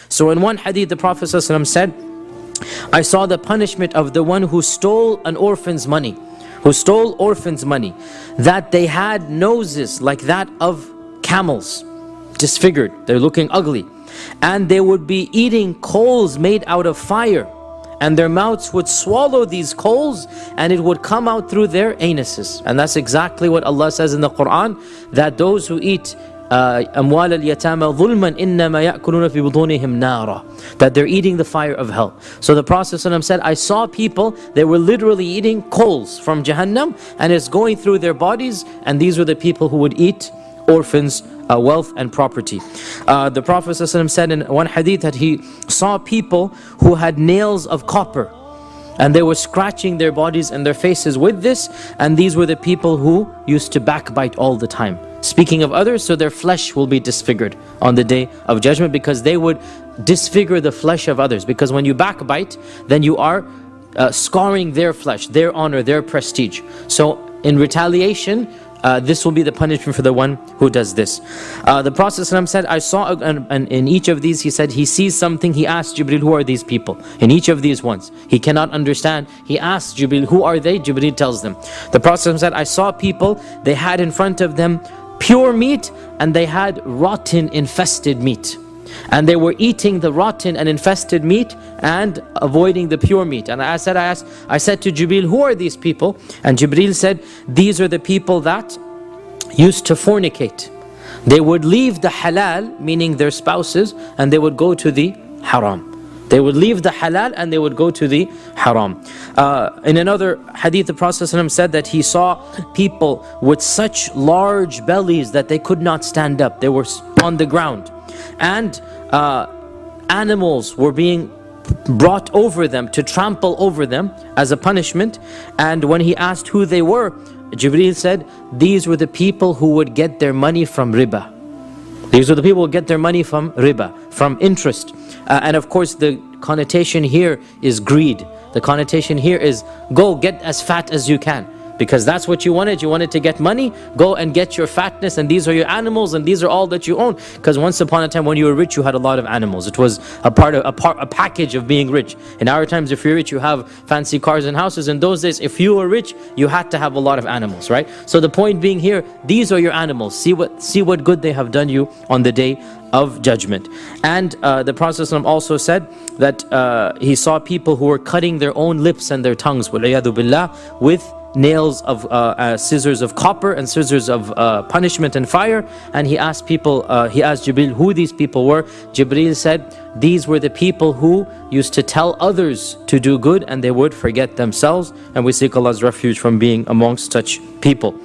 So in one hadith, the Prophet ﷺ said, I saw the punishment of the one who stole an orphan's money, that they had noses like that of camels, disfigured, they're looking ugly, and they would be eating coals made out of fire, and their mouths would swallow these coals and it would come out through their anuses. And that's exactly what Allah says in the Quran, that those who eat أموال اليتامى ظلما إنما يأكلون في بطونهم نارا, that they're eating the fire of hell. So the Prophet ﷺ said, I saw people, they were literally eating coals from Jahannam and it's going through their bodies, and these were the people who would eat orphans' wealth and property. The Prophet ﷺ said in one hadith that he saw people who had nails of copper, and they were scratching their bodies and their faces with this, and these were the people who used to backbite all the time, speaking of others, so their flesh will be disfigured on the day of judgment, because they would disfigure the flesh of others. Because when you backbite, then you are scarring their flesh, their honor, their prestige. So in retaliation, this will be the punishment for the one who does this. The Prophet ﷺ said, I saw, and in each of these he said he sees something. He asked Jibreel, who are these people? In each of these ones, he cannot understand. He asks Jibreel, who are they? Jibreel tells them. The Prophet ﷺ said, I saw people, they had in front of them pure meat, and they had rotten infested meat, and they were eating the rotten and infested meat and avoiding the pure meat. And I said to Jibreel, who are these people? And Jibreel said, these are the people that used to fornicate. They would leave the halal, meaning their spouses, and they would go to the haram. They would leave the halal and they would go to the haram. In another hadith, the Prophet ﷺ said that he saw people with such large bellies that they could not stand up. They were on the ground. And animals were being brought over them to trample over them as a punishment. And when he asked who they were, Jibreel said, these were the people who would get their money from riba. These are the people who get their money from riba, from interest. And of course the connotation here is greed. The connotation here is go get as fat as you can, because that's what you wanted. You wanted to get money, go and get your fatness, and these are your animals, and these are all that you own. Because once upon a time when you were rich, you had a lot of animals. It was a package of being rich. In our times, if you're rich, you have fancy cars and houses. In those days, if you were rich, you had to have a lot of animals, right? So the point being here, these are your animals. See what good they have done you on the day of judgment. And the Prophet ﷺ also said that he saw people who were cutting their own lips and their tongues, وَالْعِيَاذُ بِاللَّهِ, with nails of scissors of copper and scissors of punishment and fire. And he asked Jibreel who these people were. Jibreel said, these were the people who used to tell others to do good and they would forget themselves. And we seek Allah's refuge from being amongst such people.